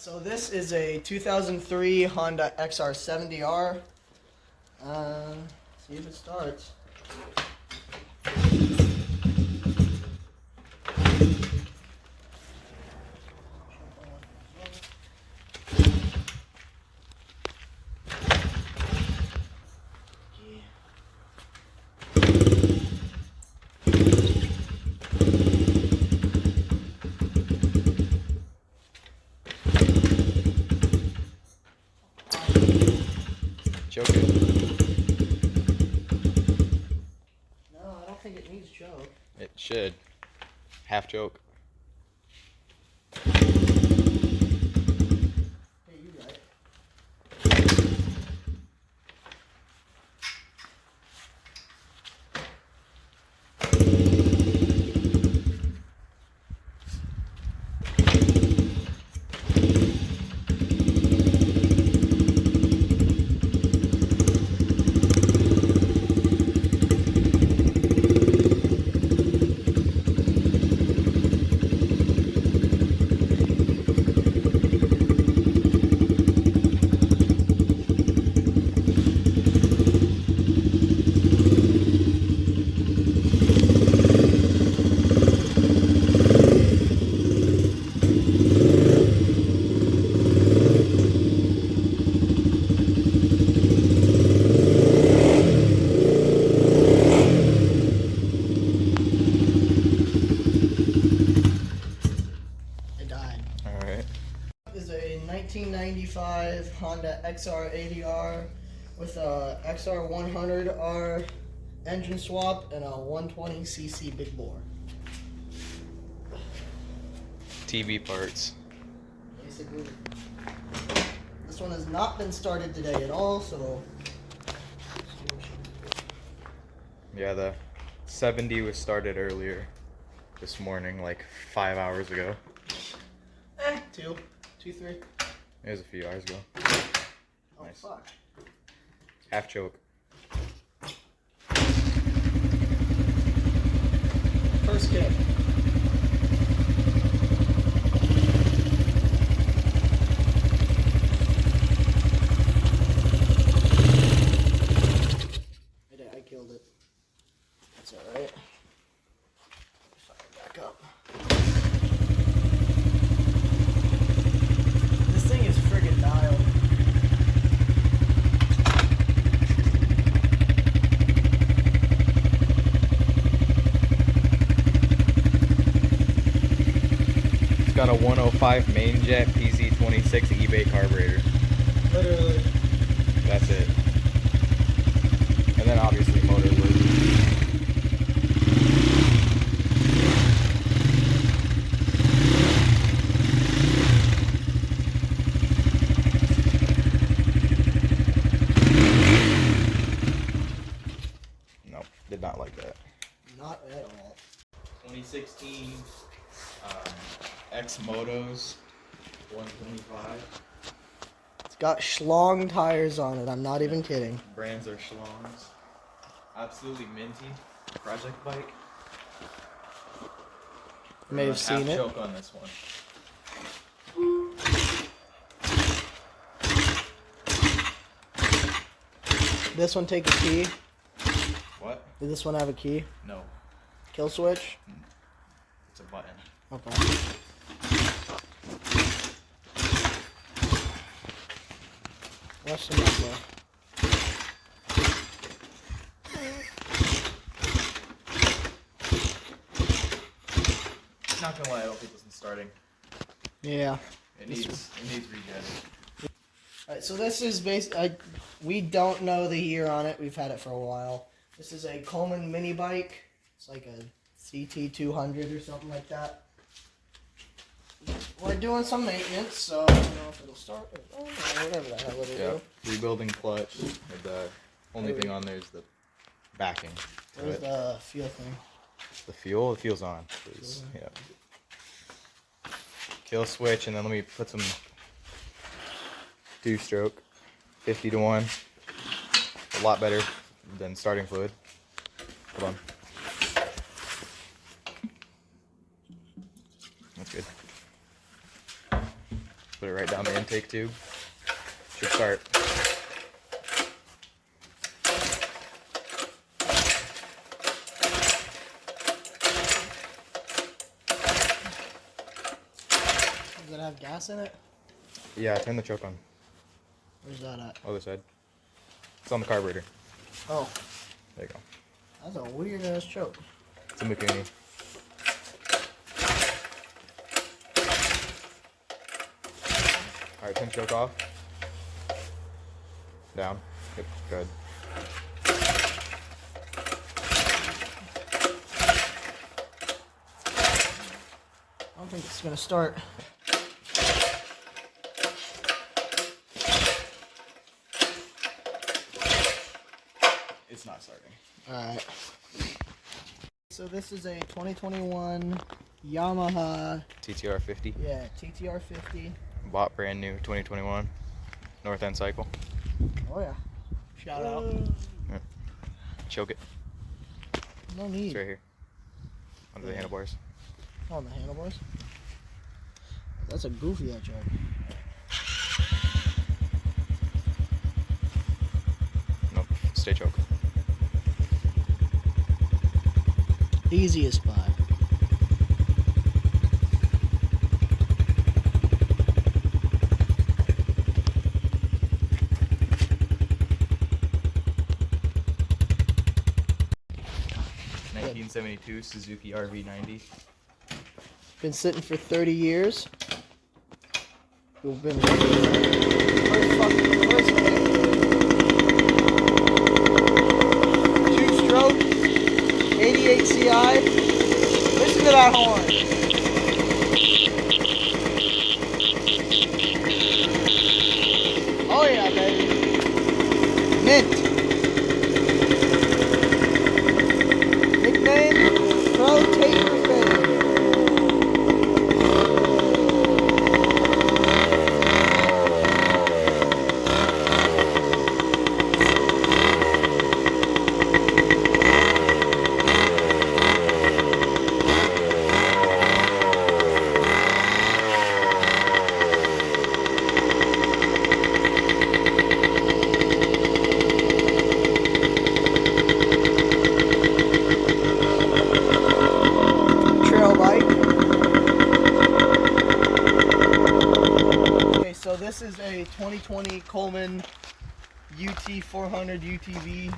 So this is a 2003 Honda XR70R. See if it starts. Choke it. No, I don't think it needs choke. It should. Half choke. Hey, you got it. Alright. This is a 1995 Honda XR80r with a XR100r engine swap and a 120cc big bore. TBparts. Basically, this one has not been started today at all, so Yeah, the 70 was started earlier this morning, like 5 hours ago. two, 3. It was a few hours ago. Oh, Nice. fuck. Half choke. First kick. I killed it. That's alright. Back up. This thing is friggin' dialed. It's got a 105 main jet PZ26 eBay carburetor. Literally. That's it. And then obviously motor work. Nope, did not like that. Not at all. 2016 Xmotos 125. It's got schlong tires on it. I'm not even kidding. Brands are schlongs. Absolutely minty. Project bike. You may have seen it. Choke on this one. This one take a key. What? Did this one have a key? No. Kill switch? It's a button. Okay. Watch the map, bro. Not gonna lie, I don't think this one's starting. Yeah. It needs rejetting. Alright, so this is we don't know the year on it. We've had it for a while. This is a Coleman mini bike. It's like a CT200 or something like that. We're doing some maintenance, so I don't know if it'll start or whatever the hell it'll do. Rebuilding clutch. The only thing on there is the backing. Where's the fuel thing? The fuel? The fuel's on. Please. Yeah. Kill switch, and then let me put some two-stroke, 50 to 1. A lot better than starting fluid. Hold on. That's good. Put it right down the intake tube. Should start. Does it have gas in it? Yeah, turn the choke on. Where's that at? Other side. It's on the carburetor. Oh. There you go. That's a weird ass choke. It's a Mikuni. Alright, turn choke off. Down. Yep, good. I don't think it's gonna start. It's not starting. Alright. So this is a 2021 Yamaha. TTR50. Yeah, TTR50. Bought brand new 2021. North end cycle. Oh yeah. Shout out. Yeah. Choke it. No It's need. right here. Under the handlebars. On the handlebars. That's a goofy choke. Nope. Stay choke. Easiest spot. '72 Suzuki RV90. Been sitting for 30 years. We've been first two-stroke 88 CI. Listen to that horn. Oh yeah, baby. Mint. Nickname, Pro-Taper Fade. So this is a 2020 Coleman UT400 UTV.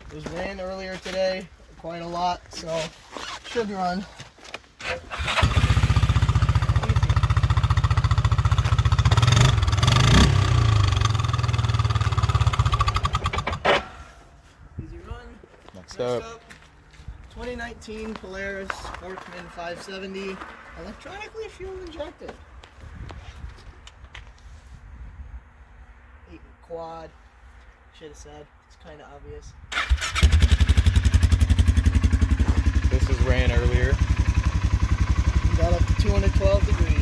It was ran earlier today, quite a lot, so should run. Easy run. Next up. 2019 Polaris Sportsman 570, electronically fuel injected. 8 quad. Should have said. It's kind of obvious. This was ran earlier. Got up to 212 degrees.